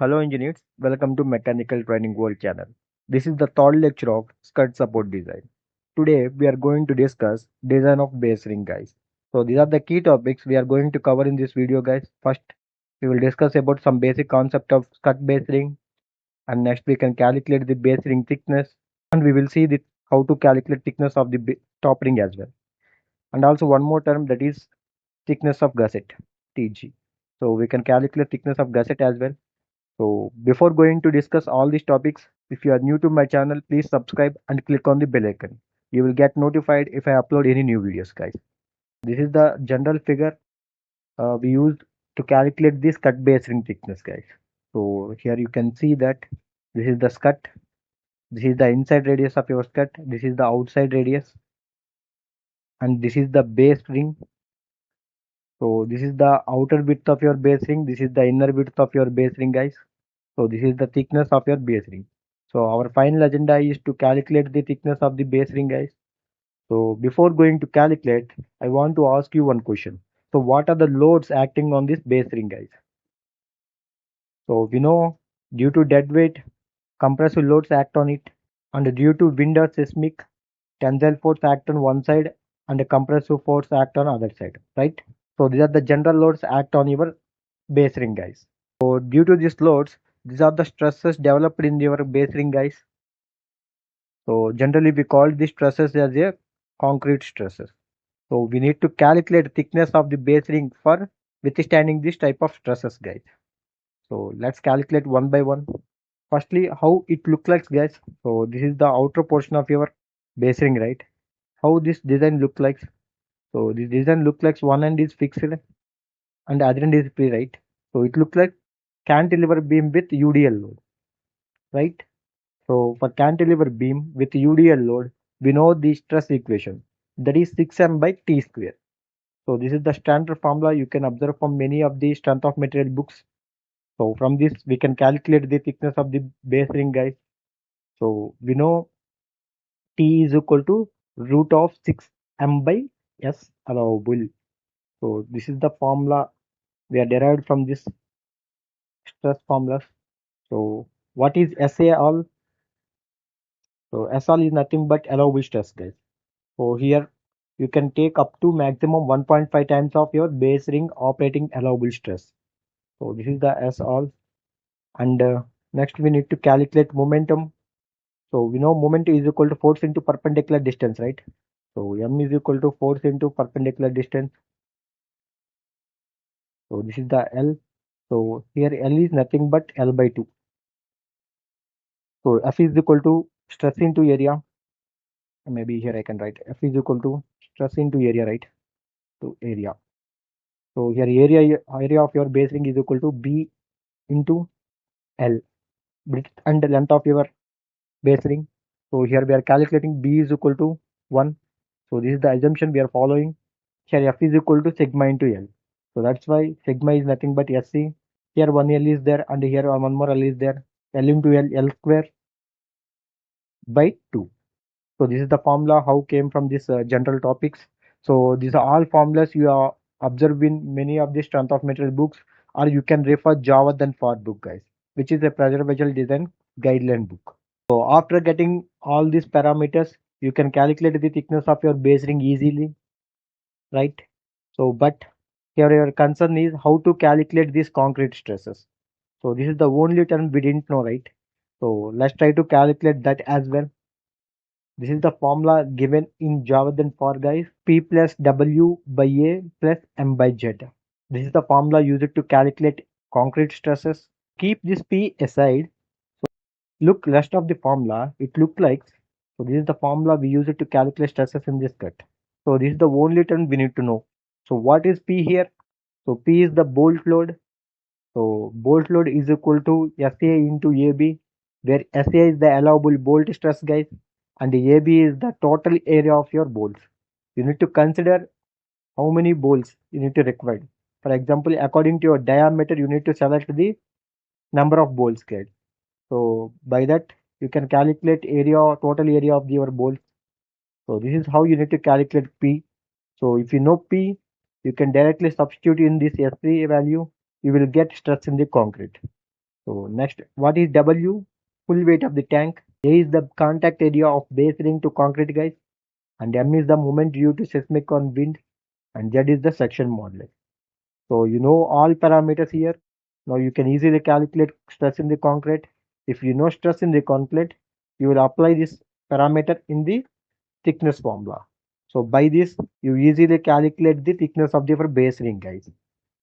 Hello engineers, welcome to Mechanical Training World channel. This is the third lecture of Skirt Support Design. Today we are going to discuss design of base ring guys. So these are the key topics we are going to cover in this video guys. First we will discuss about some basic concept of skirt base ring, and next we can calculate the base ring thickness, and we will see how to calculate thickness of the top ring as well. And also one more term, that is thickness of gusset, TG. So we can calculate thickness of gusset as well. So before going to discuss all these topics, if you are new to my channel, please subscribe and click on the bell icon. You will get notified if I upload any new videos, guys. This is the general figure we used to calculate this cut base ring thickness, guys. So here you can see that this is the skirt, this is the inside radius of your skirt, this is the outside radius, and this is the base ring. So this is the outer width of your base ring, this is the inner width of your base ring, guys. So this is the thickness of your base ring. So our final agenda is to calculate the thickness of the base ring, guys. So before going to calculate, I want to ask you one question. So what are the loads acting on this base ring, guys? So we know due to dead weight, compressive loads act on it, and due to wind or seismic, tensile force act on one side and a compressive force act on other side, right? So these are the general loads act on your base ring, guys. So due to these loads, these are the stresses developed in your base ring, guys. So generally we call these stresses as a concrete stresses. So we need to calculate thickness of the base ring for withstanding this type of stresses, guys. So let's calculate one by one. Firstly, how it looks like, guys. So this is the outer portion of your base ring, right? How this design look like? So this design look like one end is fixed and the other end is free, right? So it looks like cantilever beam with UDL load, right? So for cantilever beam with UDL load, we know the stress equation, that is 6m by T square. So this is the standard formula you can observe from many of the strength of material books. So from this we can calculate the thickness of the base ring, guys. So we know T is equal to root of 6m by S allowable. So this is the formula we are derived from this stress formulas. So what is SA all? So S all is nothing but allowable stress, guys. So here you can take up to maximum 1.5 times of your base ring operating allowable stress. So this is the S all. And next we need to calculate momentum. So we know moment is equal to force into perpendicular distance, right? So M is equal to force into perpendicular distance. So this is the L. So here L is nothing but L by 2. So F is equal to stress into area. Maybe here I can write F is equal to stress into area, right? To area. So here area of your base ring is equal to B into L, width and length of your base ring. So here we are calculating B is equal to 1. So this is the assumption we are following. Here F is equal to sigma into L. So that's why sigma is nothing but SC. Here one L is there and here one more L is there. L into L, L square by 2. So this is the formula how came from this general topics. So these are all formulas you are observed in many of the strength of material books, or you can refer Java than for book, guys, which is a pressure vessel design guideline book. So after getting all these parameters, you can calculate the thickness of your base ring easily, right? So but here your concern is how to calculate these concrete stresses. So this is the only term we didn't know, right? So let's try to calculate that as well. This is the formula given in Java then for, guys, P plus W by A plus M by Z. This is the formula used to calculate concrete stresses. Keep this P aside. Look rest of the formula. It looks like, so this is the formula we use it to calculate stresses in this cut. So this is the only term we need to know. So what is P here? So P is the bolt load. So bolt load is equal to SA into AB, where SA is the allowable bolt stress, guys, and AB is the total area of your bolts. You need to consider how many bolts you need to require. For example, according to your diameter, you need to select the number of bolts, guys. So by that you can calculate total area of your bolts. So this is how you need to calculate P. So if you know P, you can directly substitute in this S3 value. You will get stress in the concrete. So next, what is W? Full weight of the tank. A is the contact area of base ring to concrete, guys, and M is the moment due to seismic on wind, and Z is the section modulus. So you know all parameters here. Now you can easily calculate stress in the concrete. If you know stress in the concrete, you will apply this parameter in the thickness formula. So by this, you easily calculate the thickness of the base ring, guys.